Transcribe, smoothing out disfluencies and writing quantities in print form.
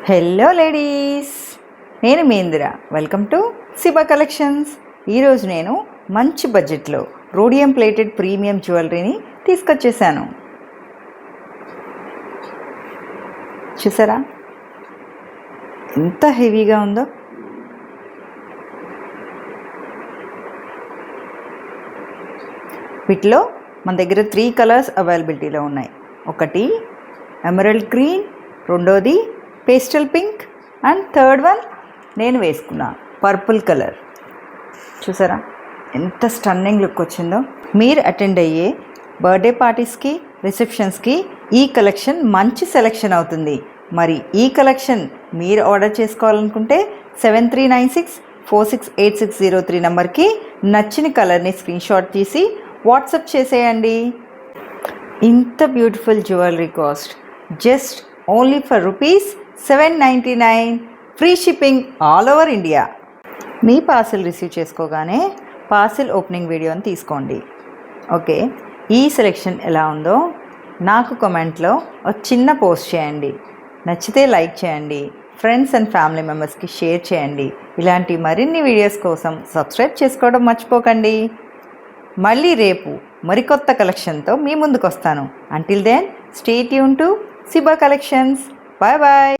Hello ladies, నేను మీ Indira. Welcome to Siba collections. ఈరోజు నేను మంచి బడ్జెట్లో రోడియం ప్లేటెడ్ ప్రీమియం జ్యువెలరీని తీసుకొచ్చేసాను. చూసారా ఎంత హెవీగా ఉందో. వీటిలో మన దగ్గర 3 కలర్స్ అవైలబిలిటీలో ఉన్నాయి. ఒకటి ఎమరల్డ్ గ్రీన్, రెండోది pastel pink and third one నేను వేసుకున్నా పర్పుల్ కలర్. చూసారా ఎంత స్టన్నింగ్ లుక్ వచ్చిందో. మీరు అటెండ్ అయ్యే బర్త్డే పార్టీస్కి, రిసెప్షన్స్కి ఈ కలెక్షన్ మంచి సెలెక్షన్ అవుతుంది. మరి ఈ కలెక్షన్ మీరు ఆర్డర్ చేసుకోవాలనుకుంటే 7396468603 నెంబర్కి నచ్చిన కలర్ని స్క్రీన్షాట్ తీసి వాట్సాప్ చేసేయండి. ఇంత beautiful jewellery cost just only for ₹799, free shipping all over India. మీ పార్సిల్ రిసీవ్ చేసుకోగానే పార్సిల్ ఓపెనింగ్ వీడియోని తీసుకోండి. ఓకే, ఈ సెలెక్షన్ ఎలా ఉందో నాకు కామెంట్లో ఒక చిన్న పోస్ట్ చేయండి. నచ్చితే లైక్ చేయండి, ఫ్రెండ్స్ అండ్ ఫ్యామిలీ మెంబర్స్కి షేర్ చేయండి. ఇలాంటి మరిన్ని వీడియోస్ కోసం సబ్స్క్రైబ్ చేసుకోవడం మర్చిపోకండి. మళ్ళీ రేపు మరికొత్త కలెక్షన్తో మీ ముందుకు వస్తాను. Until then stay tuned to Siba collections. Bye bye.